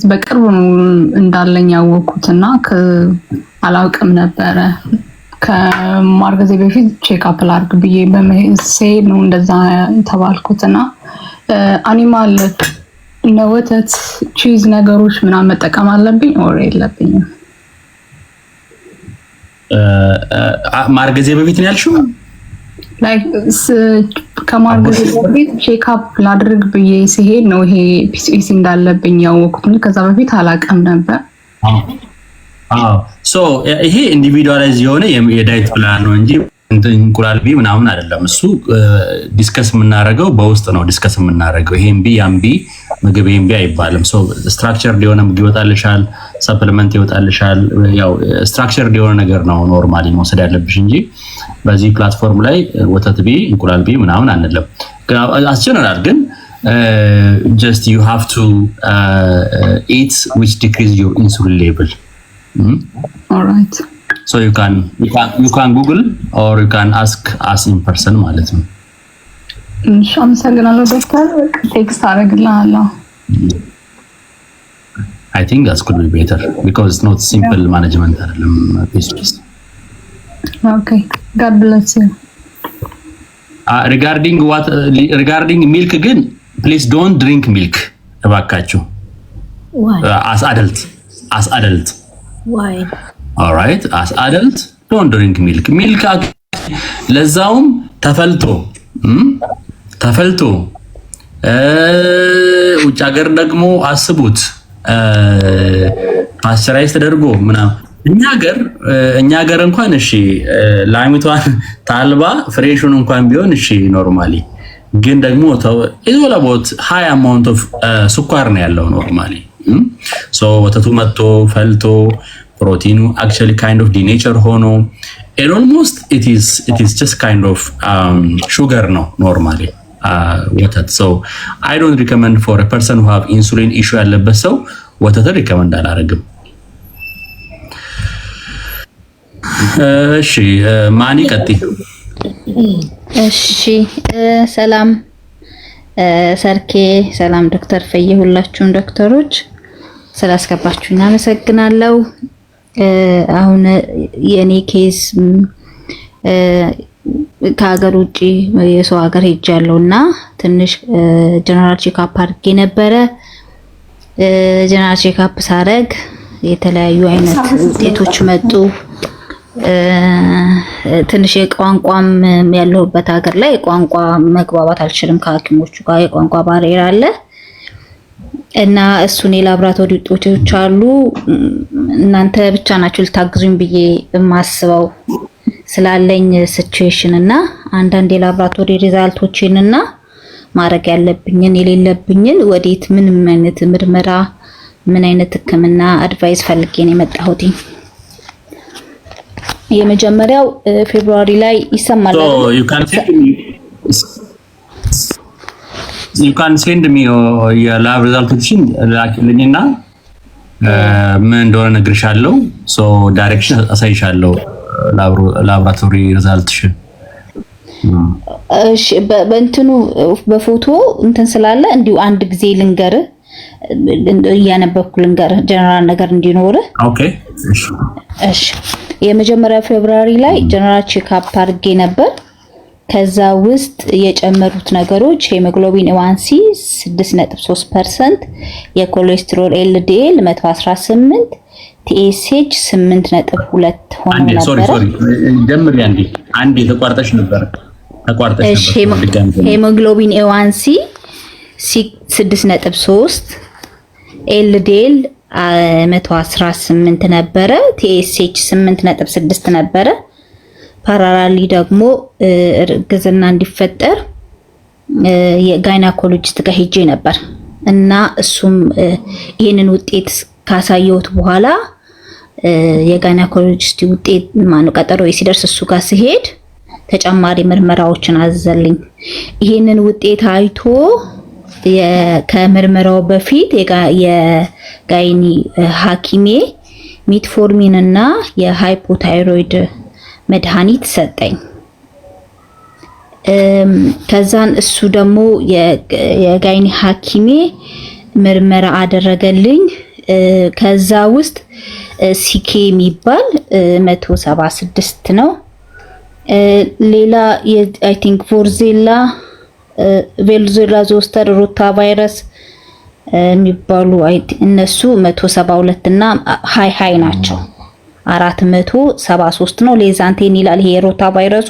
ጀስት በቅርብ እንዳለኝ ያወኩትና አላውቅም ነበረ። ከማርገዜ በፊት ቼክ አፕ ላድርግ ብዬ በመሄድ ነው እንደዛ የተባልኩትና አኒማል ወተት ቺዝ ነገሮች ምናምን መጠቀም አለብኝ ኦር የለብኝም? ማርገዜ በፊት ነው ያልሽው? ላይክ ከማርገዜ በፊት ቼክ አፕ ላድርግ ብዬ ሲሄድ ነው ይሄ ፒሲኦኤስ እንዳለብኝ ያወኩት። ከዛ በፊት አላውቅም ነበር። ሶ ይሄ ኢንዲቪዱዋላይዝ የሆነ የዳይት ፕላን ነው እንጂ እንቁላል ቢ ምናምን አይደለም። እሱ ዲስከስ የምናደርገው በውስጥ ነው። ዲስከስ የምናደርገው ይሄን ቢ ያም ቢ ምግብ ይሄን ቢ አይባልም። ሶ ስትራክቸርድ የሆነ ምግብ ይወጣልሻል፣ ሰፕሊመንት ይወጣልሻል። ያው ስትራክቸርድ የሆነ ነገር ነው ኖርማሊ መውሰድ ያለብሽ እንጂ በዚህ ፕላትፎርም ላይ ወተት ቢ እንቁላል ቢ ምናምን አንልም። አስጀነራል ግን just you have to eat which decrease your insulin level. All right. So you can Google or you can ask us in person ማለት ነው። አመሰግናለሁ ዶክተር። ቴክስት አደርግልሃለሁ። I think that could be better because it's not simple management አይደለም PCOS. Okay. God bless you. Regarding milk ግን please don't drink milk እባካችሁ። Why? As adult. Why? All right, as adult don't drink milk. Milk ለዛውም ተፈልቶ ውጭ ሀገር ደግሞ አስቡት ፓስቸራይዝ ተደርጎ ምናምን። እኛ ሀገር እንኳን እሺ ላሚቷን ታልባ ፍሬሹን እንኳን ቢሆን እሺ ኖርማሊ፣ ግን ደግሞ ኢዞላ ቦት ሃይ አማውንት ኦፍ ስኳር ነው ያለው ኖርማሊ። ሶ ወተቱ መጥቶ ፈልቶ ፕሮቲኑ actually kind of denature ሆኖ and almost it is just kind of sugar ነው normally ወተት። so I don't recommend for a person who have insulin issue ያለበት ሰው ወተት recommend አላደርግም። እሺ ማኒ ቀጥይ። እሺ ሰላም ሰርኬ፣ ሰላም ዶክተር ፈዬ፣ ሁላችሁም ዶክተሮች ስላስገባችሁኝ አመሰግናለሁ። አሁን የኔ ኬዝ ከሀገር ውጪ የሰው ሀገር ሄጃለሁና ትንሽ ጀነራል ቼክአፕ አድርጌ ነበረ። ጀነራል ቼክአፕ ሳረግ የተለያዩ አይነት ውጤቶች መጡ። ትንሽ የቋንቋም ያለሁበት ሀገር ላይ ቋንቋ መግባባት አልችልም ከሐኪሞቹ ጋር የቋንቋ ባሪየር አለ እና እሱን የላብራቶሪ ውጤቶች አሉ። እናንተ ብቻ ናችሁ ልታግዙኝ ብዬ የማስበው ስላለኝ ሲቹዌሽን እና አንዳንድ የላብራቶሪ ሪዛልቶችን እና ማድረግ ያለብኝን የሌለብኝን ወዴት ምን አይነት ምርመራ ምን አይነት ህክምና አድቫይስ ፈልጌ ነው የመጣሁት። የመጀመሪያው ፌብሩዋሪ ላይ ይሰማል። you can send me የላብ ሪዛልቶችን ላኪልኝና ምን እንደሆነ ነግርሻለሁ። ሶ ዳይሬክሽን አሳይሻለሁ ላብራቶሪ ሪዛልትሽን። እሺ በእንትኑ በፎቶ እንትን ስላለ እንዲሁ አንድ ጊዜ ልንገር እያነበብኩ ልንገር ጀነራል ነገር እንዲኖር። ኦኬ እሺ የመጀመሪያ ፌብሩዋሪ ላይ ጀነራል ቼክአፕ አድርጌ ነበር። ከዛ ውስጥ የጨመሩት ነገሮች ሄሞግሎቢን A1C 6.3%፣ የኮሌስትሮል LDL 118፣ TSH 8.2 ሆኖ ነበር። ሶሪ ደምር አንዴ ተቋርጠሽ ነበር። እሺ ሄሞግሎቢን A1C 6.3፣ LDL 118 ነበረ፣ TSH 8.6 ነበረ። ፓራራሊ ደግሞ እርግዝና እንዲፈጠር የጋይናኮሎጂስት ጋር ሄጄ ነበር እና እሱም ይሄንን ውጤት ካሳየሁት በኋላ የጋይናኮሎጂስት ውጤት ቀጠሮ ሲደርስ እሱ ጋር ሲሄድ ተጨማሪ ምርመራዎችን አዘዘልኝ። ይሄንን ውጤት አይቶ ከምርመራው በፊት የጋይኒ ሐኪሜ ሚትፎርሚን እና የሃይፖታይሮይድ መድኃኒት ሰጠኝ። ከዛን እሱ ደግሞ የጋይኒ ሐኪሜ ምርመራ አደረገልኝ። ከዛ ውስጥ ሲኬ የሚባል 176 ነው። ሌላ አይ ቲንክ ቬንዙዌላ ዞስተር ሮታ ቫይረስ የሚባሉ እነሱ 172 እና ሃይ ናቸው። 473 ነው። ሌዛንቴን ይላል ይሄ ሮታ ቫይረሱ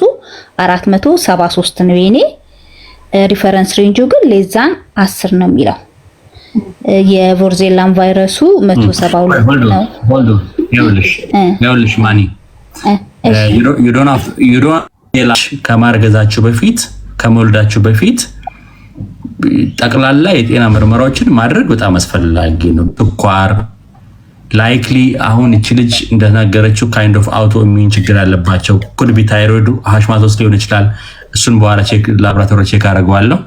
473 ነው። የኔ ሪፈረንስ ሬንጁ ግን ሌዛን 10 ነው የሚለው። የቮርዜላን ቫይረሱ 172 ነው። ይኸውልሽ ማኒ you don't ከማርገዛችሁ በፊት ከመውለዳችሁ በፊት ጠቅላላ የጤና ምርመራዎችን ማድረግ በጣም አስፈላጊ ነው። ስኳር ላይክሊ አሁን እቺ ልጅ እንደተናገረችው ካይንድ ኦፍ አውቶ ኢሚዩን ችግር አለባቸው። ኩድ ቢ ታይሮይድ ሃሽማቶስ ሊሆን ይችላል። እሱን በኋላ ላብራቶሪ ቼክ አደርገዋለሁ።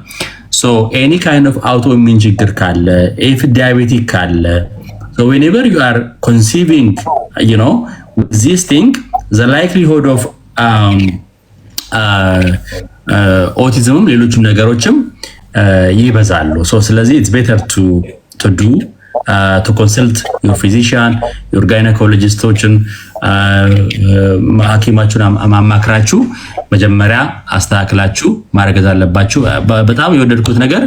ሶ ኤኒ ካይንድ ኦፍ አውቶ ኢሚዩን ችግር ካለ ኢፍ ዲያቤቲክ ካለ so whenever you are conceiving with this thing the likelihood of autism ሌሎችም ነገሮችም ይበዛሉ። ሶ ስለዚህ it's better to consult your physician, your gynecologist ሐኪማችሁን ማማክራችሁ መጀመሪያ አስተካክላችሁ ማረጋዝ አለባችሁ። በጣም የወደድኩት ነገር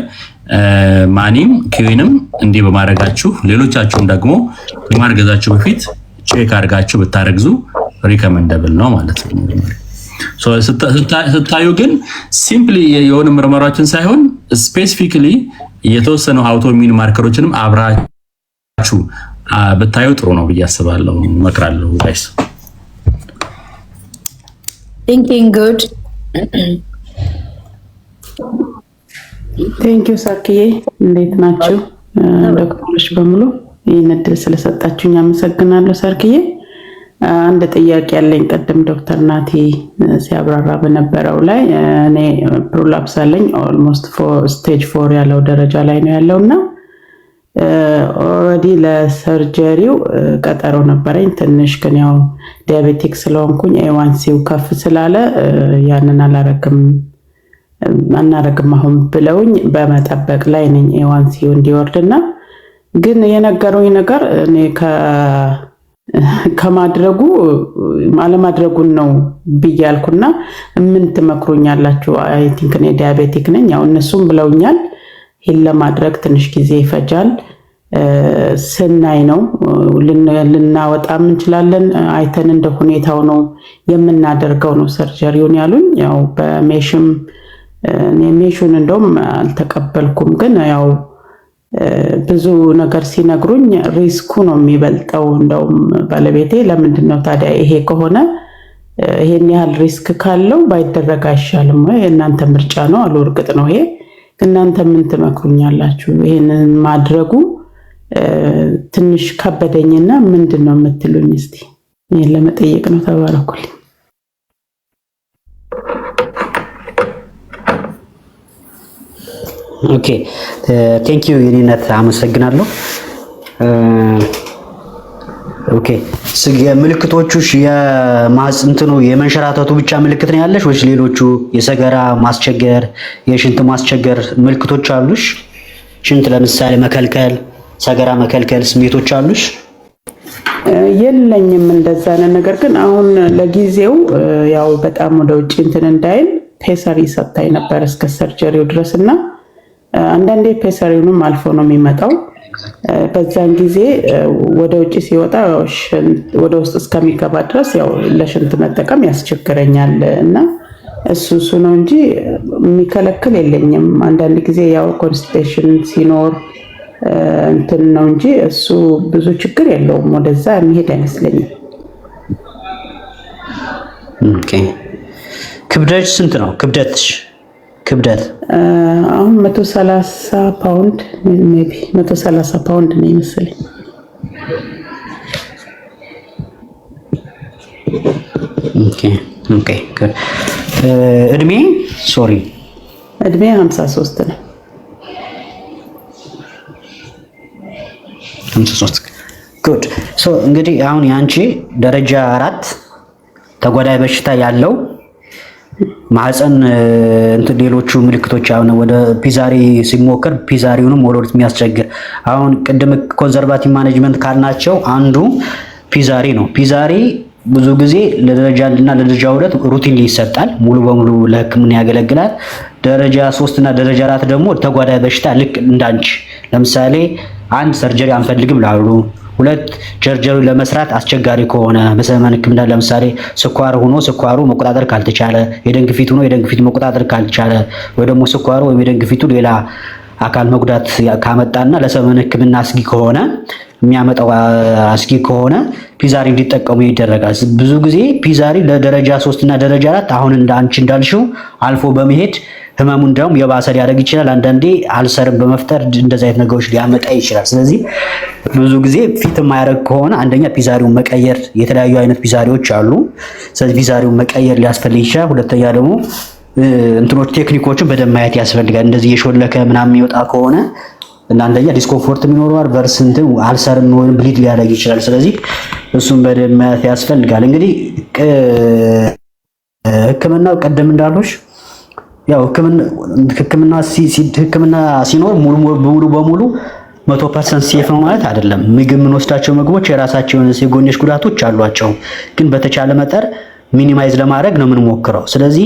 ማኒም ኪዊንም እንዲህ በማድረጋችሁ ሌሎቻችሁም ደግሞ በማርገዛችሁ በፊት ቼክ አድርጋችሁ ብታረግዙ ሪከመንደብል ነው ማለት ነው። ሶ ስታዩ ግን ሲምፕሊ የሆነ ምርመራዎችን ሳይሆን ስፔሲፊካሊ የተወሰኑ አውቶኢሚዩን ማርከሮችንም አብራችሁ ብታዩ ጥሩ ነው ብዬ አስባለሁ፣ እመክራለሁ። ጋይስ thinking good ቴንክ ዩ ሳኪዬ፣ እንዴት ናችሁ ዶክተሮች በሙሉ? ይህን እድል ስለሰጣችሁኝ አመሰግናለሁ። ሰርክዬ አንድ ጥያቄ ያለኝ ቅድም ዶክተር ናቲ ሲያብራራ በነበረው ላይ እኔ ፕሮላፕስ አለኝ ኦልሞስት ስቴጅ 4 ያለው ደረጃ ላይ ነው ያለውና ኦልሬዲ ለሰርጀሪው ቀጠሮ ነበረኝ። ትንሽ ግን ያው ዲያቤቲክ ስለሆንኩኝ ኤዋንሲው ከፍ ስላለ ያንን አናረግም አሁን ብለውኝ በመጠበቅ ላይ ነኝ ኤዋንሲው እንዲወርድና ግን የነገሩኝ ነገር እኔ ከማድረጉ ማለማድረጉን ነው ብያልኩና ምን ትመክሩኛላችሁ? አይ ቲንክ እኔ ዲያቤቲክ ነኝ፣ ያው እነሱም ብለውኛል ይሄን ለማድረግ ትንሽ ጊዜ ይፈጃል፣ ስናይ ነው ልናወጣም እንችላለን፣ አይተን እንደ ሁኔታው ነው የምናደርገው ነው ሰርጀሪውን ያሉኝ። ያው በሜሽም ሜሹን እንደውም አልተቀበልኩም፣ ግን ያው ብዙ ነገር ሲነግሩኝ ሪስኩ ነው የሚበልጠው። እንደውም ባለቤቴ ለምንድን ነው ታዲያ ይሄ ከሆነ ይሄን ያህል ሪስክ ካለው ባይደረግ አይሻልም ወይ? እናንተ ምርጫ ነው አሉ። እርግጥ ነው ይሄ እናንተ ምን ትመክሩኛላችሁ? ይሄንን ማድረጉ ትንሽ ከበደኝና ምንድን ነው የምትሉኝ? እስቲ ይሄን ለመጠየቅ ነው። ተባረኩልኝ። ኦኬ ቴንክ ዩ የኔነት አመሰግናለሁ። ኦኬ ምልክቶቹሽ የማጽንትኑ የመንሸራተቱ ብቻ ምልክት ነው ያለሽ ወይስ ሌሎቹ የሰገራ ማስቸገር፣ የሽንት ማስቸገር ምልክቶች አሉሽ? ሽንት ለምሳሌ መከልከል፣ ሰገራ መከልከል ስሜቶች አሉሽ? የለኝም እንደዛ ነገር። ግን አሁን ለጊዜው ያው በጣም ወደ ውጭ እንትን እንዳይል ፔሰሪ ሰጥታኝ ነበር እስከ ሰርጀሪው ድረስና አንዳንዴ ፔሰሪውንም አልፎ ነው የሚመጣው። በዛን ጊዜ ወደ ውጭ ሲወጣ ወደ ውስጥ እስከሚገባ ድረስ ያው ለሽንት መጠቀም ያስቸግረኛል እና እሱ ነው እንጂ የሚከለክል የለኝም። አንዳንድ ጊዜ ያው ኮንስቲፔሽን ሲኖር እንትን ነው እንጂ እሱ ብዙ ችግር የለውም። ወደዛ የሚሄድ አይመስለኝም። ኦኬ ክብደት ስንት ነው? ክብደት አሁን 130 ፓውንድ ሜቢ 130 ፓውንድ ነው ይመስለኝ። ኦኬ ጉድ። እድሜ 53 ነው። 53 ጉድ። ሶ እንግዲህ አሁን ያንቺ ደረጃ 4 ተጓዳኝ በሽታ ያለው ማህፀን እንትን ሌሎቹ ምልክቶች አሁን ወደ ፒዛሪ ሲሞከር ፒዛሪውንም ወለዱት የሚያስቸግር አሁን ቅድም ኮንሰርቫቲቭ ማኔጅመንት ካልናቸው አንዱ ፒዛሪ ነው። ፒዛሪ ብዙ ጊዜ ለደረጃ 1 እና ለደረጃ 2 ሩቲን ይሰጣል፣ ሙሉ በሙሉ ለህክምና ያገለግላል። ደረጃ 3 እና ደረጃ 4 ደግሞ ተጓዳኝ በሽታ ልክ እንዳንቺ ለምሳሌ አንድ ሰርጀሪ አንፈልግም ላሉ፣ ሁለት ሰርጀሪ ለመስራት አስቸጋሪ ከሆነ በሰመን ህክምና ለምሳሌ ስኳር ሆኖ ስኳሩ መቆጣጠር ካልተቻለ፣ የደም ግፊት ሆኖ የደም ግፊት መቆጣጠር ካልተቻለ፣ ወይ ደግሞ ስኳሩ ወይ የደም ግፊቱ ሌላ አካል መጉዳት ካመጣና ለሰመን ህክምና አስጊ ከሆነ የሚያመጣው አስጊ ከሆነ ፒዛሪ እንዲጠቀሙ ይደረጋል። ብዙ ጊዜ ፒዛሪ ለደረጃ 3 እና ደረጃ 4 አሁን አንቺ እንዳልሽው አልፎ በመሄድ ህመሙን ደግሞ የባሰ ሊያደርግ ይችላል። አንዳንዴ አልሰርም በመፍጠር እንደዛ አይነት ነገሮች ሊያመጣ ይችላል። ስለዚህ ብዙ ጊዜ ፊት የማያደርግ ከሆነ አንደኛ ፒዛሪውን መቀየር፣ የተለያዩ አይነት ፒዛሪዎች አሉ። ስለዚህ ፒዛሪውን መቀየር ሊያስፈልግ ይችላል። ሁለተኛ ደግሞ እንትኖች ቴክኒኮችን በደንብ ማየት ያስፈልጋል። እንደዚህ የሾለከ ምናምን የሚወጣ ከሆነ እና አንደኛ ዲስኮምፎርት የሚኖረዋል፣ ቨርስ እንትን አልሰርም ወይም ብሊድ ሊያደርግ ይችላል። ስለዚህ እሱን በደንብ ማየት ያስፈልጋል። እንግዲህ ህክምናው ቀደም እንዳልኩሽ ያው ህክምና ሲኖር ሙሉ በሙሉ 100% ሴፍ ነው ማለት አይደለም። ምግብ የምንወስዳቸው ምግቦች የራሳቸው የጎንዮሽ ጉዳቶች አሏቸው፣ ግን በተቻለ መጠን ሚኒማይዝ ለማድረግ ነው የምንሞክረው። ስለዚህ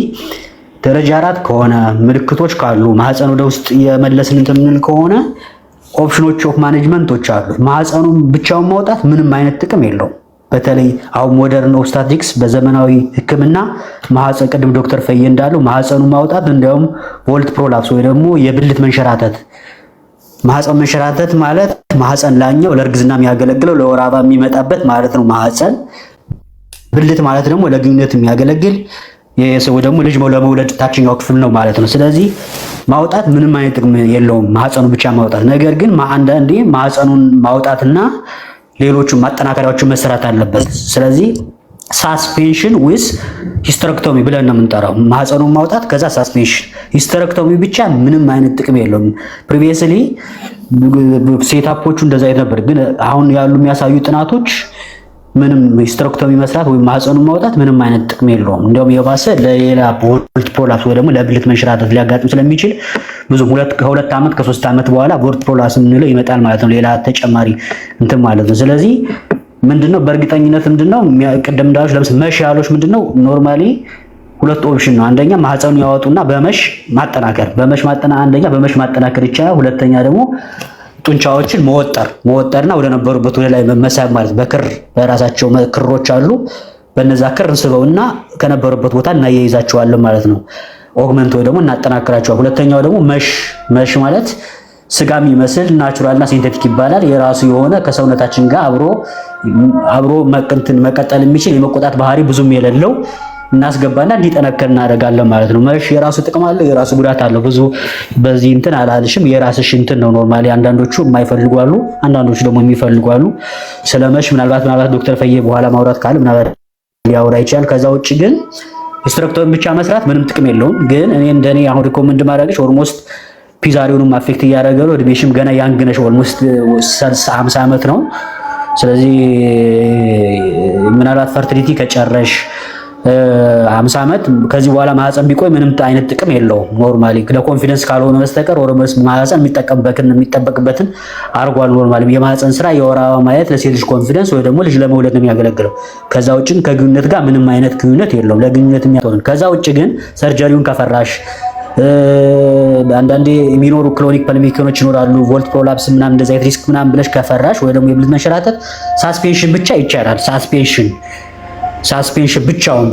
ደረጃ 4 ከሆነ ምልክቶች ካሉ ማህፀን ወደ ውስጥ የመለስን እንትን የምንል ከሆነ ኦፕሽኖች ኦፍ ማኔጅመንቶች አሉ። ማህፀኑን ብቻውን ማውጣት ምንም አይነት ጥቅም የለውም። በተለይ አሁን ሞደርን ኦብስታትሪክስ በዘመናዊ ህክምና ማህፀን ቅድም ዶክተር ፈየ እንዳለው ማህፀኑን ማውጣት እንዲያውም ቮልት ፕሮላፕስ ወይ ደግሞ የብልት መንሸራተት። ማህፀን መንሸራተት ማለት ማህፀን ላኛው ለእርግዝና የሚያገለግለው ለወር አበባ የሚመጣበት ማለት ነው ማህፀን። ብልት ማለት ደግሞ ለግንኙነት የሚያገለግል የሰው ደግሞ ልጅ ለመውለድ ታችኛው ክፍል ነው ማለት ነው። ስለዚህ ማውጣት ምንም አይነት ጥቅም የለውም ማህፀኑ ብቻ ማውጣት። ነገር ግን አንዳንዴ ማህፀኑን ማውጣትና ሌሎቹ ማጠናከሪያዎቹ መሰራት አለበት። ስለዚህ ሳስፔንሽን ዊዝ ሂስተሬክቶሚ ብለን ነው የምንጠራው። ማህፀኑን ማውጣት ከዛ ሳስፔንሽን። ሂስተሬክቶሚ ብቻ ምንም አይነት ጥቅም የለውም። ፕሪቪየስሊ ሴታፖቹ እንደዛ ነበር፣ ግን አሁን ያሉ የሚያሳዩ ጥናቶች ምንም ሂስተሬክቶሚ መስራት ወይም ማህፀኑን ማውጣት ምንም አይነት ጥቅም የለውም። እንዲያውም የባሰ ለሌላ ቮልት ፕሮላፕስ ወይ ደግሞ ለብልት መንሸራተት ሊያጋጥም ስለሚችል ብዙ ከሁለት ዓመት ከ3 ዓመት በኋላ ቮልት ፕሮላፕስ የምንለው ይመጣል ማለት ነው። ሌላ ተጨማሪ እንትን ማለት ነው። ስለዚህ ምንድነው በእርግጠኝነት ምንድነው ቅድም እንዳልኩሽ ለምሳሌ መሽ ያሎች ምንድነው ኖርማሊ ሁለት ኦፕሽን ነው። አንደኛ ማህፀኑን ያወጡና በመሽ ማጠናከር፣ አንደኛ በመሽ ማጠናከር ይቻላል። ሁለተኛ ደግሞ ጡንቻዎችን መወጠርና ወደ ነበሩበት ወደ ላይ መመሳብ ማለት በክር በራሳቸው ክሮች አሉ። በነዛ ክር እንስበውና ከነበሩበት ቦታ እናያይዛቸዋለን ማለት ነው። ኦግመንት ወይ ደግሞ እናጠናክራቸዋለን። ሁለተኛው ደግሞ መሽ ማለት ስጋ የሚመስል ናቹራልና ሲንቴቲክ ይባላል። የራሱ የሆነ ከሰውነታችን ጋር አብሮ መቀጠል የሚችል የመቆጣት ባህሪ ብዙም የሌለው እናስገባና እንዲጠነከር እናደርጋለን ማለት ነው። መሽ የራሱ ጥቅም አለው፣ የራሱ ጉዳት አለው። ብዙ በዚህ እንትን አላልሽም፣ የራስሽ እንትን ነው። ኖርማሊ አንዳንዶቹ የማይፈልጉ አሉ፣ አንዳንዶቹ ደግሞ የሚፈልጉ አሉ። ስለመሽ ምናልባት ዶክተር ፈየ በኋላ ማውራት ካለ ምናልባት ሊያወራ ይችላል። ከዛ ውጭ ግን ሂስተሬክቶሚ ብቻ መስራት ምንም ጥቅም የለውም። ግን እንደኔ አሁን ሪኮመንድ ማድረግሽ ኦልሞስት ፒዛሪውንም አፌክት እያደረገ ነው። እድሜሽም ገና ያንግ ነሽ፣ ኦልሞስት 50 ዓመት ነው። ስለዚህ ምናልባት ፈርቲሊቲ ከጨረሽ 50 ዓመት ከዚህ በኋላ ማህፀን ቢቆይ ምንም አይነት ጥቅም የለውም። ኖርማሊ ለኮንፊደንስ ካልሆነ በስተቀር ኦሮሞስ ማህፀን የሚጠበቅበትን አርጓል። ኖርማሊ የማህፀን ስራ የወር አበባ ማየት ለሴት ልጅ ኮንፊደንስ ወይ ደግሞ ልጅ ለመውለድ ነው የሚያገለግለው። ከዛ ውጭ ከግንኙነት ጋር ምንም አይነት ግንኙነት የለውም። ለግንኙነት የሚያተውን ከዛ ውጭ ግን ሰርጀሪውን ከፈራሽ አንዳንዴ የሚኖሩ ክሮኒክ ፐልቪክ ይኖራሉ፣ ቮልት ፕሮላፕስ ምናምን እንደዛ አይነት ሪስክ ምናምን ብለሽ ከፈራሽ ወይ ደግሞ የብልት መንሸራተት ሳስፔንሽን ብቻ ይቻላል። ሳስፔንሽን ብቻውን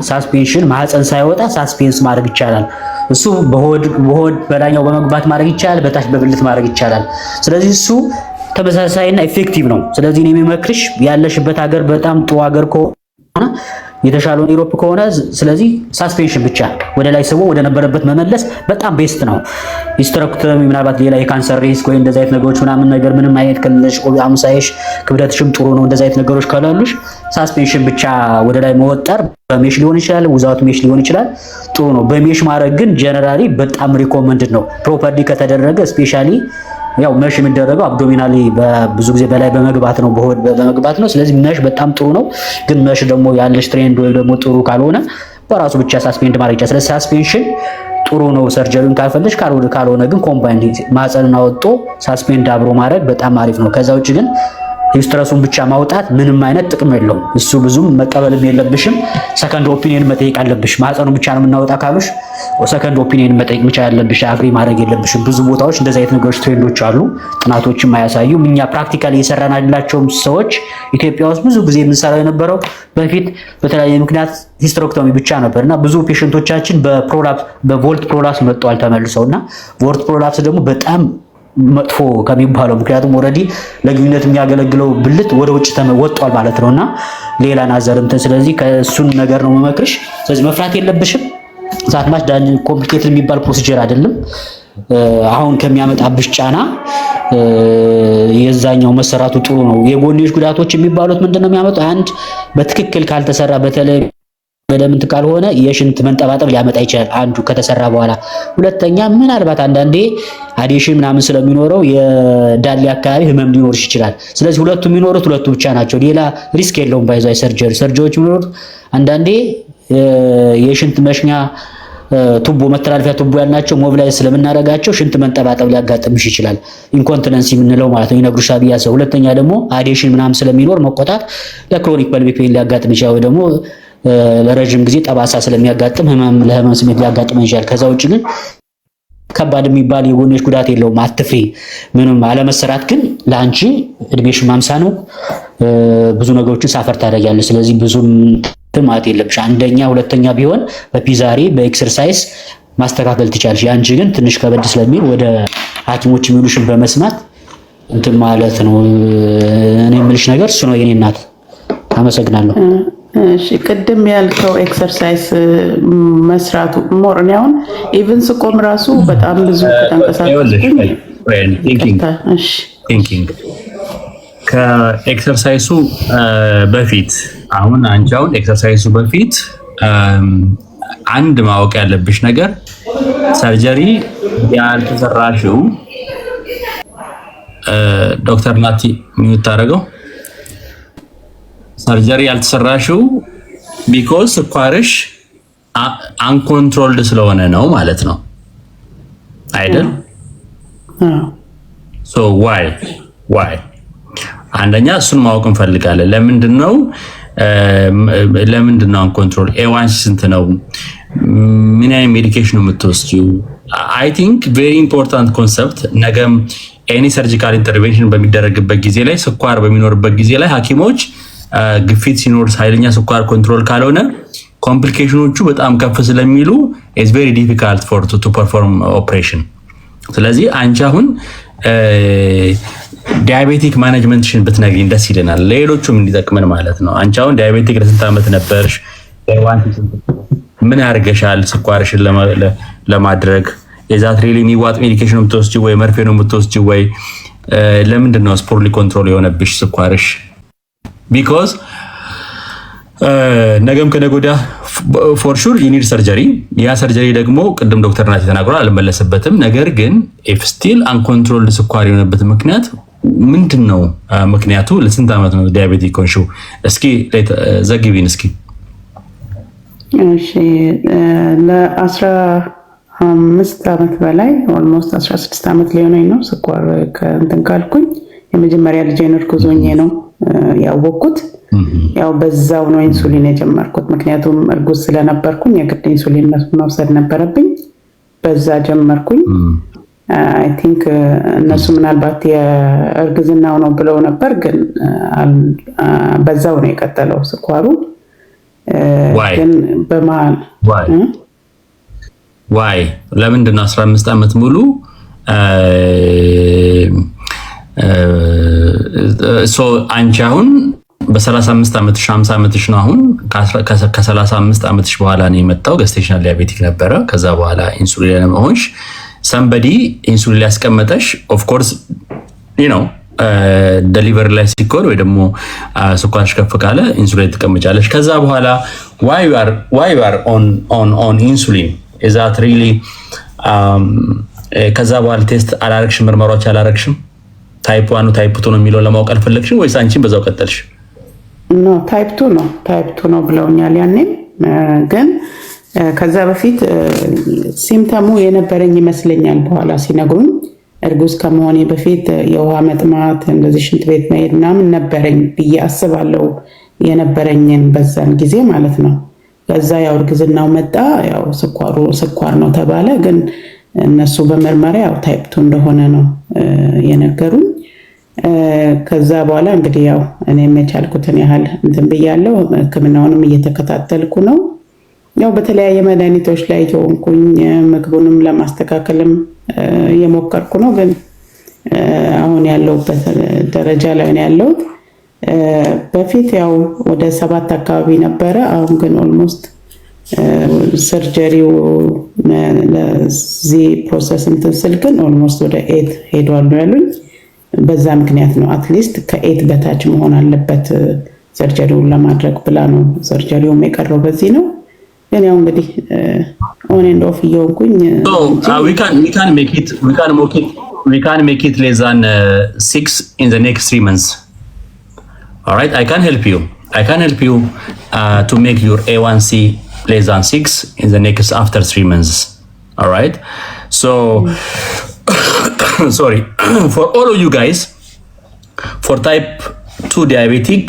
ሳስፔንሽን ማህፀን ሳይወጣ ሳስፔንስ ማድረግ ይቻላል። እሱ በሆድ በላኛው በመግባት ማድረግ ይቻላል፣ በታች በብልት ማድረግ ይቻላል። ስለዚህ እሱ ተመሳሳይና ኢፌክቲቭ ነው። ስለዚህ እኔ የሚመክርሽ ያለሽበት ሀገር በጣም ጥሩ ሀገር ከሆነ የተሻለውን ኢሮፕ ከሆነ ስለዚህ ሳስፔንሽን ብቻ ወደ ላይ ስቦ ወደ ነበረበት መመለስ በጣም ቤስት ነው። ሂስተሬክቶሚ ምናልባት ሌላ የካንሰር ሪስክ ወይ እንደዛ አይነት ነገሮች ምናምን ነገር ምንም አይነት ከለሽ አምሳይሽ ክብደትሽም ጥሩ ነው እንደዛ አይነት ነገሮች ካላሉሽ ሳስፔንሽን ብቻ ወደ ላይ መወጠር በሜሽ ሊሆን ይችላል፣ ውዛውት ሜሽ ሊሆን ይችላል። ጥሩ ነው። በሜሽ ማድረግ ግን ጀነራሊ በጣም ሪኮመንድድ ነው። ፕሮፐርሊ ከተደረገ ስፔሻሊ ያው መሽ የሚደረገው አብዶሚናሊ ብዙ ጊዜ በላይ በመግባት ነው፣ በሆድ በመግባት ነው። ስለዚህ መሽ በጣም ጥሩ ነው። ግን መሽ ደግሞ ያለሽ ትሬንድ ወይ ደግሞ ጥሩ ካልሆነ በራሱ ብቻ ሳስፔንድ ማድረግ ይችላል። ስለዚህ ሳስፔንሽን ጥሩ ነው ሰርጀሪውን ካልፈለሽ፣ ካልሆነ ግን ኮምባይንድ ማህፀንን አወጦ ሳስፔንድ አብሮ ማድረግ በጣም አሪፍ ነው። ከዛ ውጭ ግን ሂስትረሱን ብቻ ማውጣት ምንም አይነት ጥቅም የለውም። እሱ ብዙም መቀበልም የለብሽም። ሰከንድ ኦፒኒየን መጠየቅ አለብሽ። ማህፀኑን ብቻ ነው የምናወጣ ካሉሽ ሰከንድ ኦፒኒየን መጠየቅ ብቻ ያለብሽ፣ አግሪ ማድረግ የለብሽም። ብዙ ቦታዎች እንደዚህ አይነት ነገሮች ትሬንዶች አሉ፣ ጥናቶችም አያሳዩም። እኛ ፕራክቲካሊ እየሰራን አይደላቸውም። ሰዎች ኢትዮጵያ ውስጥ ብዙ ጊዜ የምንሰራው የነበረው በፊት በተለያየ ምክንያት ሂስትሮክቶሚ ብቻ ነበርና ብዙ ፔሸንቶቻችን በቮልት ፕሮላፕስ መጥተዋል ተመልሰውና ቮልት ፕሮላፕስ ደግሞ በጣም መጥፎ ከሚባለው ምክንያቱም ኦልሬዲ ለግንኙነት የሚያገለግለው ብልት ወደ ውጭ ወጥቷል ማለት ነውና ሌላ ናዘርምተ ስለዚህ ከሱን ነገር ነው መመክርሽ። ስለዚህ መፍራት የለብሽም። ዛትማች ዳን ኮምፕሊኬትድ የሚባል ፕሮሲጀር አይደለም። አሁን ከሚያመጣብሽ ጫና የዛኛው መሰራቱ ጥሩ ነው። የጎንዮሽ ጉዳቶች የሚባሉት ምንድነው የሚያመጡ? አንድ በትክክል ካልተሰራ በተለይ በደምት ካልሆነ የሽንት መንጠባጠብ ሊያመጣ ይችላል አንዱ ከተሰራ በኋላ። ሁለተኛ ምናልባት አንዳንዴ አዲሽን ምናምን ስለሚኖረው የዳሌ አካባቢ ህመም ሊኖርሽ ይችላል። ስለዚህ ሁለቱ የሚኖሩት ሁለቱ ብቻ ናቸው። ሌላ ሪስክ የለውም። ባይዛይ ሰርጀሪዎች የሚኖሩት አንዳንዴ የሽንት መሽኛ ቱቦ መተላለፊያ ቱቦ ያልናቸው ሞቢላይዝ ስለምናረጋቸው ሽንት መንጠባጠብ ሊያጋጥምሽ ይችላል። ኢንኮንቲነንሲ የምንለው ማለት ነው ይነግሩሻል ብያሰ። ሁለተኛ ደግሞ አዲሽን ምናምን ስለሚኖር መቆጣት ለክሮኒክ ፐልቪክ ፔን ሊያጋጥም ይችላል ወይ ደግሞ ለረጅም ጊዜ ጠባሳ ስለሚያጋጥም ለህመም ስሜት ሊያጋጥም ይችላል። ከዛ ውጭ ግን ከባድ የሚባል የጎንዮሽ ጉዳት የለውም። አትፍሪ። ምንም አለመሰራት ግን ለአንቺ እድሜሽ 50 ነው። ብዙ ነገሮችን ሳፈር ታደርጊያለሽ። ስለዚህ ብዙም ማለት የለብሽ። አንደኛ ሁለተኛ ቢሆን በፒዛሪ በኤክሰርሳይዝ ማስተካከል ትቻለሽ። ያንቺ ግን ትንሽ ከበድ ስለሚል ወደ ሐኪሞች የሚሉሽን በመስማት እንትን ማለት ነው። እኔ የምልሽ ነገር እሱ ነው የኔ እናት። አመሰግናለሁ። እሺ ቅድም ያልከው ኤክሰርሳይዝ መስራቱ ሞር ነው። አሁን ኢቭን ስቆም ራሱ በጣም ብዙ ተንቀሳቀስኩኝ። ቲንኪንግ ከኤክሰርሳይሱ በፊት አሁን አንቺው ኤክሰርሳይሱ በፊት አንድ ማወቅ ያለብሽ ነገር ሰርጀሪ ያልተሰራሽው ዶክተር ናቲ የሚታረገው ሰርጀሪ ያልተሰራሽው ቢኮዝ ስኳርሽ አንኮንትሮልድ ስለሆነ ነው ማለት ነው አይደል? ሶ ዋይ አንደኛ እሱን ማወቅ እንፈልጋለን። ለምንድነው አንኮንትሮል? ኤዋንሲ ስንት ነው? ምን አይነት ሜዲኬሽን ነው የምትወስጂው? አይ ቲንክ ቬሪ ኢምፖርታንት ኮንሰፕት። ነገም ኤኒ ሰርጂካል ኢንተርቬንሽን በሚደረግበት ጊዜ ላይ ስኳር በሚኖርበት ጊዜ ላይ ሐኪሞች ግፊት ሲኖር ኃይለኛ ስኳር ኮንትሮል ካልሆነ ኮምፕሊኬሽኖቹ በጣም ከፍ ስለሚሉ ኢትስ ቬሪ ዲፊካልት ፎር ቱ ፐርፎርም ኦፕሬሽን። ስለዚህ አንቺ አሁን ዲያቤቲክ ማኔጅመንትሽን ብትነግሪኝ ደስ ይለናል፣ ለሌሎቹም እንዲጠቅመን ማለት ነው። አንቺ አሁን ዲያቤቲክ ለስንት ዓመት ነበርሽ? ምን ያርገሻል? ስኳርሽን ለማድረግ የዛት ሪሊ የሚዋጥ ሜዲኬሽን ነው የምትወስጂው ወይ መርፌ ነው የምትወስጂው ወይ ለምንድን ነው ስፖርሊ ኮንትሮል የሆነብሽ ስኳርሽ? ቢኮዝ ነገም ከነገ ወዲያ ፎር ሹር ዩ ኒድ ሰርጀሪ። ያ ሰርጀሪ ደግሞ ቅድም ዶክተር ናቲ ተናግሯል፣ አልመለስበትም። ነገር ግን ኢፍ ስቲል አንኮንትሮልድ ስኳር የሆነበት ምክንያት ምንድን ነው? ምክንያቱ ለስንት ዓመት ነው ዲያቤቲክ ሆንሽው? እስኪ ዘግቢን እስኪ። እሺ ለ15 ዓመት በላይ ኦልሞስት 16 ዓመት ሊሆነኝ ነው ስኳር ከእንትን ካልኩኝ። የመጀመሪያ ልጄን እርጉዝ ሆኜ ነው ያወቅኩት። ያው በዛው ነው ኢንሱሊን የጀመርኩት። ምክንያቱም እርጉዝ ስለነበርኩኝ የግድ ኢንሱሊን መውሰድ ነበረብኝ። በዛ ጀመርኩኝ። አይ ቲንክ እነሱ ምናልባት የእርግዝናው ነው ብለው ነበር፣ ግን በዛው ነው የቀጠለው ስኳሩ። ግን በመሀል ዋይ ለምንድን ነው 15 ዓመት ሙሉ አንቺ አሁን በ35 ዓመትሽ 50 ዓመትሽ ነው። አሁን ከ35 ዓመትሽ በኋላ ነው የመጣው ገስቴሽናል ዲያቤቲክ ነበረ። ከዛ በኋላ ኢንሱሊን ለመሆንሽ ሰምበዲ ኢንሱሊን ሊያስቀመጠሽ ኦፍ ኮርስ ደሊቨሪ ላይ ሲኮን ወይ ደግሞ ስኳርሽ ከፍ ካለ ኢንሱሊን ትቀመጫለሽ። ከዛ በኋላ why you are on insulin is that really ከዛ በኋላ ቴስት አላረግሽም? ምርመራዎች አላረግሽም? ታይፕ 1 ታይፕ 2 ነው የሚለው ለማወቅ አልፈለግሽም ወይስ አንቺም በዛው ቀጠልሽ? ኖ ታይፕ 2 ነው ብለውኛል ያኔ። ግን ከዛ በፊት ሲምፕተሙ የነበረኝ ይመስለኛል። በኋላ ሲነግሩኝ እርጉዝ ከመሆኔ በፊት የውሃ መጥማት፣ እንደዚህ ሽንት ቤት መሄድ ምናምን ነበረኝ ብዬ አስባለሁ የነበረኝን በዛን ጊዜ ማለት ነው። ከዛ ያው እርግዝናው መጣ። ያው ስኳር ነው ተባለ። ግን እነሱ በመርመሪያ ያው ታይፕ 2 እንደሆነ ነው የነገሩኝ። ከዛ በኋላ እንግዲህ ያው እኔም የቻልኩትን ያህል እንትን ብያለሁ። ሕክምናውንም እየተከታተልኩ ነው። ያው በተለያየ መድኃኒቶች ላይ ሆንኩኝ። ምግቡንም ለማስተካከልም እየሞከርኩ ነው። ግን አሁን ያለሁበት ደረጃ ላይ ነው ያለሁት። በፊት ያው ወደ 7 አካባቢ ነበረ። አሁን ግን ኦልሞስት ሰርጀሪው ለዚህ ፕሮሰስ እንትን ስል ግን ኦልሞስት ወደ 8 ሄዷል ነው ያሉኝ። በዛ ምክንያት ነው አትሊስት ከ8 በታች መሆን አለበት ሰርጀሪውን ለማድረግ ብላ ነው ሰርጀሪውም የቀረው በዚህ ነው። ግን ያው እንግዲህ ኦን ኤንድ ኦፍ እየሆንኩኝ we can make it less than 6 in the next 3 months. All right, I can help you to make your A1C less than 6 in the next after 3 months. All right, so sorry for all of you guys, for type 2 diabetic,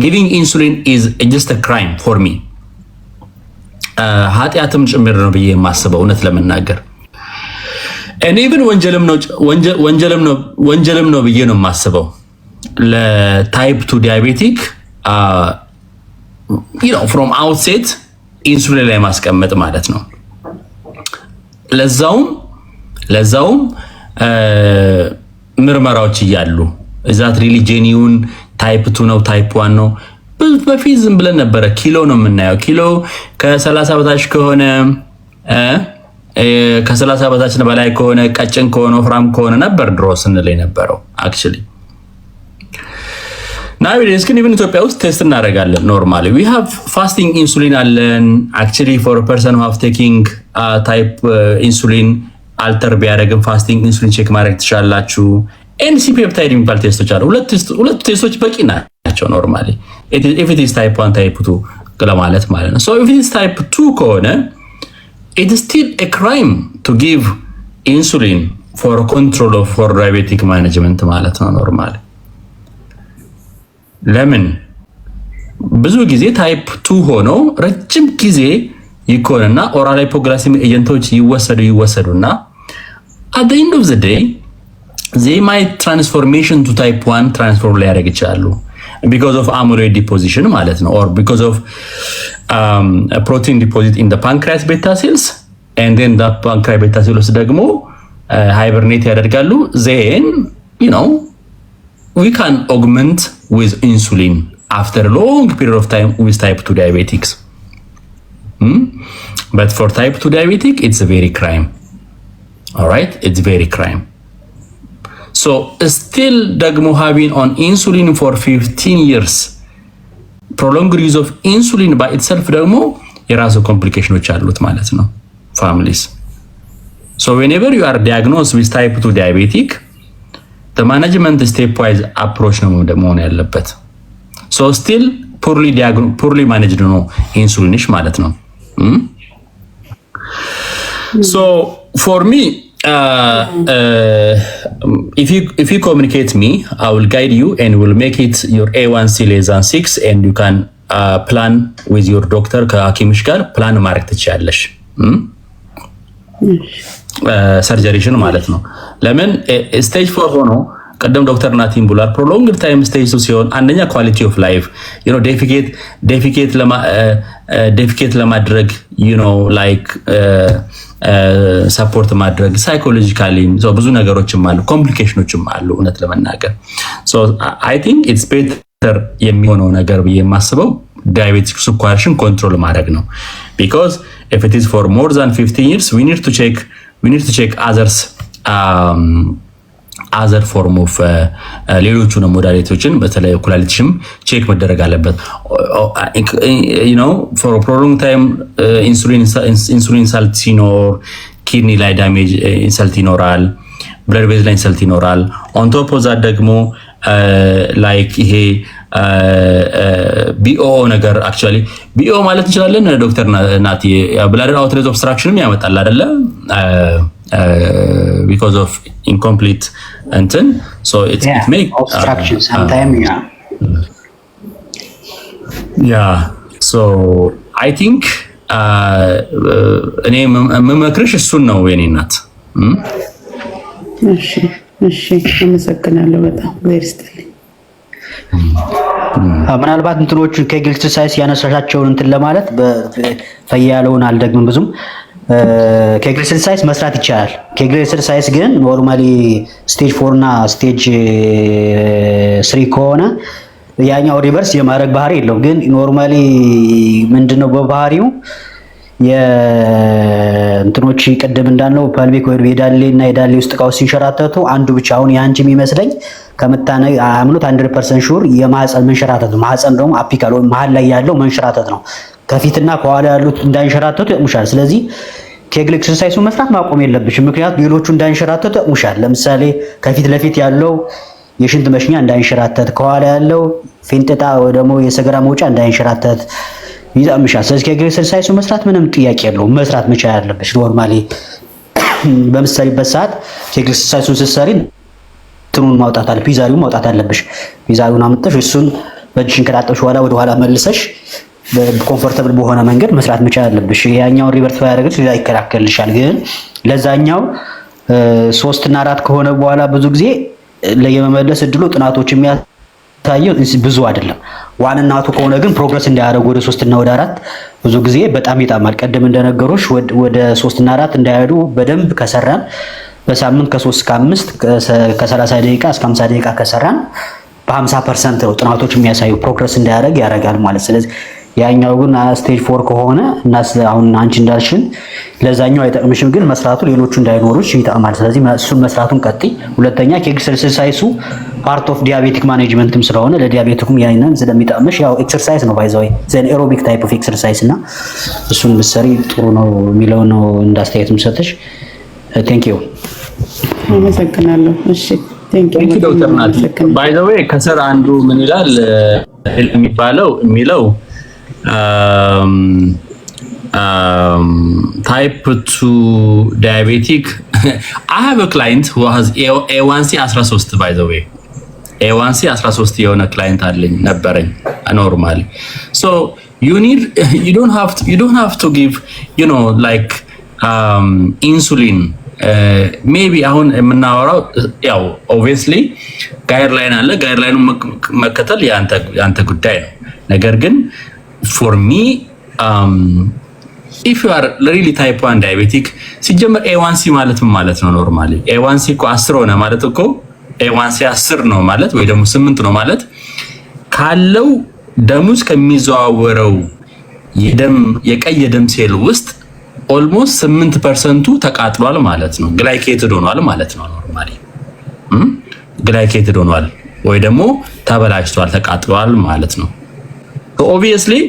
giving insulin is just a crime for me. ኃጢአትም ጭምር ነው ብዬ የማስበው እውነት ለመናገር and even ወንጀልም ነው ብዬ ነው የማስበው ለታይፕ 2 ዲያቤቲክ you know from outset ኢንሱሊን ላይ ማስቀመጥ ማለት ነው። ለዛውም ምርመራዎች እያሉ እዛት ሪሊ ጄኒውን ታይፕ 2 ነው ታይፕ 1 ነው። በፊት ዝም ብለን ነበረ ኪሎ ነው የምናየው። ኪሎ ከ30 በታች ከሆነ ከ30 በታች በላይ ከሆነ ቀጭን ከሆነ ወፍራም ከሆነ ነበር ድሮ ስንል የነበረው actually nowadays ግን even ኢትዮጵያ ውስጥ ቴስት እናደርጋለን ኖርማሊ we have fasting insulin አለን actually for a person who have taking type insulin alter ቢያደርግም fasting insulin ቼክ ማድረግ ትችላላችሁ። NC ፔፕታይድ የሚባል ቴስቶች አሉ። ሁለት ቴስቶች በቂ ናቸው ኖርማሊ if it is type 1 type 2 ለማለት ማለት ነው። so if it is type 2 ከሆነ it is still a crime to give insulin for control of for diabetic management ማለት ነው ኖርማሊ። ለምን ብዙ ጊዜ ታይፕ 2 ሆኖ ረጅም ጊዜ ይኮንና ኦራል ሃይፖግላይሲሚክ ኤጀንቶች ይወሰዱና at the end of the day they might transformation to type 1 transform ላይ ያደርግ ይችላሉ because of amyloid deposition ማለት ነው or because of protein deposit in the pancreas beta cells and then the pancreas beta cells ደግሞ hibernate ያደርጋሉ then you know we can augment with insulin after a long period of time with type 2 diabetics. But for type 2 diabetic, it's a very crime. All right, it's very crime. So still ደግሞ having on insulin for 15 years, prolonged use of insulin by itself ደግሞ የራሱ ኮምፕሊኬሽኖች አሉት ማለት ነው families. So whenever you are diagnosed with type 2 diabetic, the management stepwise approach ነው መሆን ያለበት። So still poorly managed ነው ኢንሱሊንሽ ማለት ነው። So for me if you communicate me, I will guide you and will make it your A1C less than 6 and you can plan with your doctor ከሐኪምሽ ጋር ፕላን ማድረግ ትችያለሽ ሰርጀሪሽን ማለት ነው። ለምን ስቴጅ 4 ሆኖ ቀደም ዶክተር ናቲን ብሏል prolonged time stage ሲሆን አንደኛ quality of life you know defecate ለማድረግ you know like ሰፖርት ማድረግ ሳይኮሎጂካሊ ብዙ ነገሮችም አሉ ኮምፕሊኬሽኖችም አሉ እውነት ለመናገር so I think it's better የሚሆነው ነገር ብዬ የማስበው ዳያቤቲክ ስኳርሽን ኮንትሮል ማድረግ ነው because if it is for more than 15 years we need to check other form of ሌሎቹ ነው ሞዳሊቲዎችን በተለይ ኩላሊትሽም ቼክ መደረግ አለበት you know for a prolonged time insulin salt ሲኖር kidney ላይ damage insult ይኖራል blood vessel ላይ insult ይኖራል on top of that ደግሞ like ይሄ ቢኦ ነገር አክቹአሊ ቢኦ ማለት እንችላለን ዶክተር ናቲ ብላደር አውትሌት ኦብስትራክሽንም ያመጣል አይደለ because of incomplete እንትን so it make obstruction sometime yeah so I think እኔ መመክርሽ እሱን ነው የኔ እናት እሺ አመሰግናለሁ በጣም እግዚአብሔር ይስጥልኝ ምናልባት እንትኖቹን ከግል ኤክሰርሳይዝ ያነሳሻቸውን እንትን ለማለት በፈያለውን አልደግምም ብዙም ከግል ኤክሰርሳይዝ መስራት ይቻላል ከግል ኤክሰርሳይዝ ግን ኖርማሊ ስቴጅ 4 እና ስቴጅ 3 ከሆነ ያኛው ሪቨርስ የማድረግ ባህሪ የለው ግን ኖርማሊ ምንድነው በባህሪው የእንትኖች ቀደም እንዳልነው ፐልቪክ ወይ የዳሌና የዳሌ ውስጥ ቃው ሲንሸራተቱ አንዱ ብቻ አሁን ያንቺ የሚመስለኝ ከመታነ አምኖት 100% ሹር የማህፀን መንሸራተት ማህፀን ደግሞ አፒካል ወይ መሃል ላይ ያለው መንሸራተት ነው ከፊትና ከኋላ ያሉት እንዳይንሸራተቱ ያሙሻል ስለዚህ ከግል ኤክሰርሳይሱ መስራት ማቆም የለብሽም ምክንያቱም ሌሎቹ እንዳይንሸራተቱ ያሙሻል ለምሳሌ ከፊት ለፊት ያለው የሽንት መሽኛ እንዳይንሸራተት ከኋላ ያለው ፊንጥጣ ወይ ደግሞ የሰገራ መውጫ እንዳይንሸራተት ይዛምሻል ስለዚህ ከግል ኤክሰርሳይሱ መስራት ምንም ጥያቄ የለውም መስራት መቻል አለብሽ ኖርማሊ በመሰሪበት ሰዓት ከግል ኤክሰርሳይሱን ስትሰሪ ትኑን ማውጣት አለ ፒዛሪው ማውጣት አለብሽ ፒዛሪውን አምጥተሽ እሱን በእጅሽን ከታጠብሽ ወደ ኋላ መልሰሽ በኮምፎርታብል በሆነ መንገድ መስራት መቻል አለብሽ ያኛው ሪቨርስ ያደርግልሽ ሌላ ይከራከልሻል ግን ለዛኛው 3 እና 4 ከሆነ በኋላ ብዙ ጊዜ ለየመመለስ እድሉ ጥናቶች የሚያሳየው ብዙ አይደለም ዋን እናቱ ከሆነ ግን ፕሮግረስ እንዳያደርጉ ወደ 3 እና ወደ 4 ብዙ ጊዜ በጣም ይጣማል ቀደም እንደነገሮሽ ወደ 3 እና 4 እንዳይሄዱ በደንብ ከሰራን በሳምንት ከ3 እስከ 5 ከ30 ደቂቃ እስከ 50 ደቂቃ ከሰራን በ50% ነው ጥናቶች የሚያሳዩ ፕሮግረስ እንዳያደርግ ያደርጋል ማለት ስለዚህ ያኛው ግን ስቴጅ 4 ከሆነ እና አሁን አንቺ እንዳልሽን ለዛኛው አይጠቅምሽም ግን መስራቱ ሌሎቹ እንዳይኖሩሽ ይጣማል ስለዚህ እሱን መስራቱን ቀጥይ ሁለተኛ ከኤክሰርሳይሱ ፓርት ኦፍ ዲያቤቲክ ማኔጅመንትም ስለሆነ ለዲያቤቲኩም ያይነን ስለሚጣምሽ ያው ኤክሰርሳይዝ ነው ባይዘው ዘን ኤሮቢክ ታይፕ ኦፍ ኤክሰርሳይዝ እና እሱን ምሰሪ ጥሩ ነው የሚለው ነው እንዳስተያየትም ሰጥሽ ቴንክ ዩ አመሰግናለሁ እሺ ቴንክ ዩ ዶክተር ናቲ ባይ ዘ ዌይ ከስር አንዱ ምን ይላል የሚለው type 2 diabetic I have a client who has A1C 13 by the way A1C 13 የሆነ client አለኝ ነበረኝ normally so you don't have to give you know like insulin maybe አሁን የምናወራው ያው obviously ጋይድላይን አለ ጋይድላይኑ መከተል ያንተ ጉዳይ ነው ነገር ግን for me if you are really type 1 diabetic ሲጀመር A1C ማለት ነው ኖርማሊ A1C እኮ 10 ሆነ ማለት እኮ A1C 10 ነው ማለት ወይ ደግሞ 8 ነው ማለት ካለው ደሙስ ከሚዘዋወረው የቀይ ደም ሴል ውስጥ almost 8% ተቃጥሏል ማለት ነው ግላይኬትድ ሆኗል ማለት ነው ኖርማሊ ግላይኬትድ ሆኗል ወይ ደግሞ ተበላሽቷል ተቃጥሏል ማለት ነው so obviously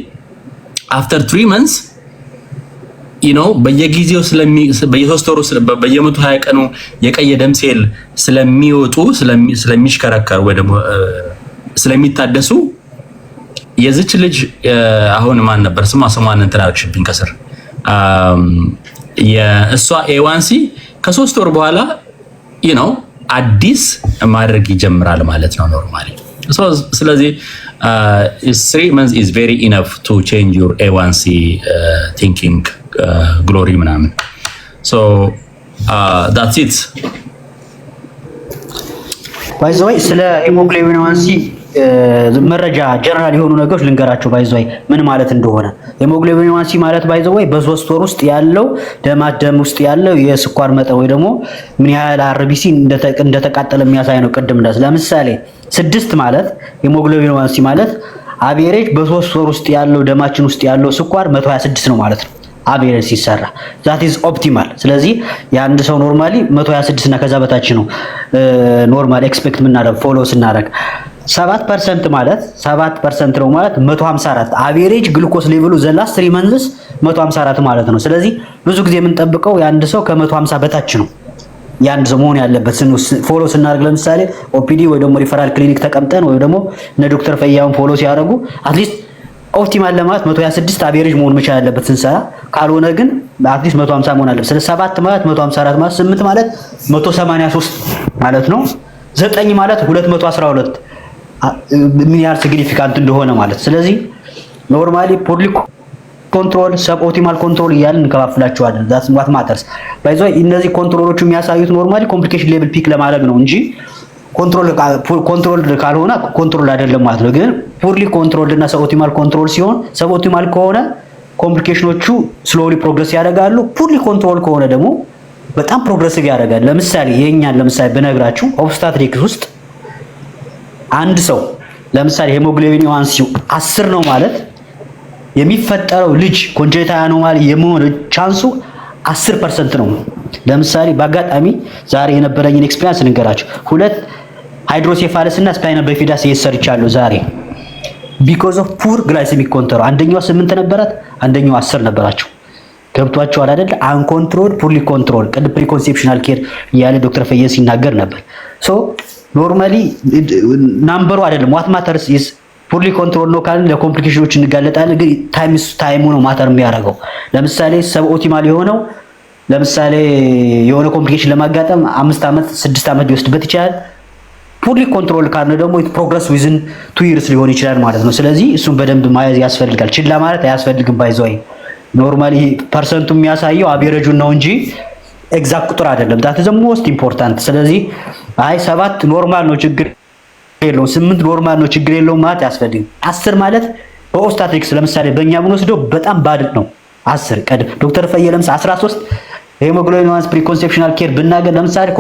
after 3 months you know በየጊዜው በየ3 ወሩ በየ120 ቀኑ የቀይ ደም ሴል ስለሚወጡ ስለሚሽከረከሩ ወይ ደግሞ ስለሚታደሱ የዚች ልጅ አሁን ማን ነበር ስሟን እንትን አልክሽብኝ ከስር የእሷ A1C ከ3 ወር በኋላ you know አዲስ ማድረግ ይጀምራል ማለት ነው ኖርማሊ so ስለዚህ 3 months is very enough to change your A1C thinking glory ምናምን so that's it by the way ስለ ሄሞግሎቢን A1C መረጃ ጀነራል የሆኑ ነገሮች ልንገራቸው by the way ምን ማለት እንደሆነ ሄሞግሎቢን A1C ማለት by the way በ3 ወር ውስጥ ያለው ደም ውስጥ ያለው የስኳር መጠን ወይ ደግሞ ምን ያህል RBC እንደተቃጠለ የሚያሳይ ነው ቅድም ለምሳሌ 6 ማለት ሄሞግሎቢን A1C ማለት አቬሬጅ በ3 ወር ውስጥ ያለው ደማችን ውስጥ ያለው ስኳር 126 ነው ማለት ነው አቬሬጅ ሲሰራ that is optimal ስለዚህ የአንድ ሰው ኖርማሊ 126 እና ከዛ በታች ነው ኖርማል ኤክስፔክት ምናደርግ ፎሎ ስናደርግ 7% ማለት 7% ነው ማለት 154 አቬሬጅ ግሉኮስ ሌቭሉ ዘ ላስት 3 months 154 ማለት ነው ስለዚህ ብዙ ጊዜ የምንጠብቀው የአንድ ሰው ከ150 በታች ነው የአንድ ሰው መሆን ያለበት ፎሎ ስናደርግ ለምሳሌ ኦፒዲ ወይ ደግሞ ሪፈራል ክሊኒክ ተቀምጠን ወይ ደግሞ እነ ዶክተር ፈያውን ፎሎ ሲያደርጉ አትሊስት ኦፕቲማል ለማለት 126 አቬሬጅ መሆን መቻል ያለበት ስንሰራ፣ ካልሆነ ግን አትሊስት 150 መሆን አለበት። ስለዚህ 7 ማለት 154 ማለት 8 ማለት 183 ማለት ነው። 9 ማለት 212 ምን ያህል ሲግኒፊካንት እንደሆነ ማለት። ስለዚህ ኖርማሊ ፖርሊ ኮንትሮል ሰብ ኦፕቲማል ኮንትሮል እያልን እንከፋፍላቸዋለን። ዛትስ ዋት ማተርስ ባይ ዘ ወይ እነዚህ ኮንትሮሎቹ የሚያሳዩት ኖርማሊ ኮምፕሊኬሽን ሌቭል ፒክ ለማድረግ ነው እንጂ ኮንትሮል ካልሆነ ኮንትሮል አይደለም ማለት ነው። ግን ፑርሊ ኮንትሮል እና ሰብ ኦፕቲማል ኮንትሮል ሲሆን ሰብ ኦፕቲማል ከሆነ ኮምፕሊኬሽኖቹ ስሎሊ ፕሮግረስ ያደርጋሉ። ፑርሊ ኮንትሮል ከሆነ ደግሞ በጣም ፕሮግረሲቭ ያደርጋል። ለምሳሌ የኛን ለምሳሌ ብነግራችሁ ኦብስታትሪክስ ውስጥ አንድ ሰው ለምሳሌ ሄሞግሎቢን A1C 10 ነው ማለት የሚፈጠረው ልጅ ኮንጀኒታል አኖማሊ የመሆን ቻንሱ 10% ነው። ለምሳሌ በአጋጣሚ ዛሬ የነበረኝን ኤክስፒሪየንስ ልንገራችሁ። 2 ሃይድሮሴፋለስ እና ስፓይና ባይፊዳ ሲሰርቻለሁ ዛሬ ቢኮዝ ኦፍ ፑር ግላይሴሚክ ኮንትሮል። አንደኛው 8 ነበራት፣ አንደኛው 10 ነበራቸው። ገብቷቸዋል አይደል? አንኮንትሮል ፑርሊ ኮንትሮል ቅድ ፕሪኮንሴፕሽናል ኬር ያለ ዶክተር ፈየስ ሲናገር ነበር። ሶ ኖርማሊ ናምበሩ አይደለም ዋት ማተርስ ኢዝ ፑርሊ ኮንትሮል ነው ካልን ለኮምፕሊኬሽኖች እንጋለጣለን። ግን ታይሙ ነው ማተር የሚያደርገው። ለምሳሌ ሰብ ኦፕቲማል የሆነው ለምሳሌ የሆነ ኮምፕሊኬሽን ለማጋጠም 5 ዓመት 6 ዓመት ሊወስድበት ይችላል። ፑርሊ ኮንትሮል ካልን ደግሞ ፕሮግረስ ዊዝን 2 ይርስ ሊሆን ይችላል ማለት ነው። ስለዚህ እሱን በደንብ ማየት ያስፈልጋል። ችላ ማለት አያስፈልግም። ባይዘይ ኖርማሊ ፐርሰንቱ የሚያሳየው አቬሬጁን ነው እንጂ ኤግዛክት ቁጥር አይደለም። ዳት ዘ ሞስት ኢምፖርታንት። ስለዚህ አይ 7 ኖርማል ነው ችግር የለውም 8 ኖርማል ነው ችግር የለውም ማለት አያስፈልግም። 10 ማለት በኦብስታትሪክስ ለምሳሌ በእኛ ብንወስደው በጣም ባድ ነው 10 ቀድ ዶክተር ፈየለምስ 13 ሄሞግሎቢን A1C ፕሪኮንሴፕሽናል ኬር ብናገር ለምሳሌ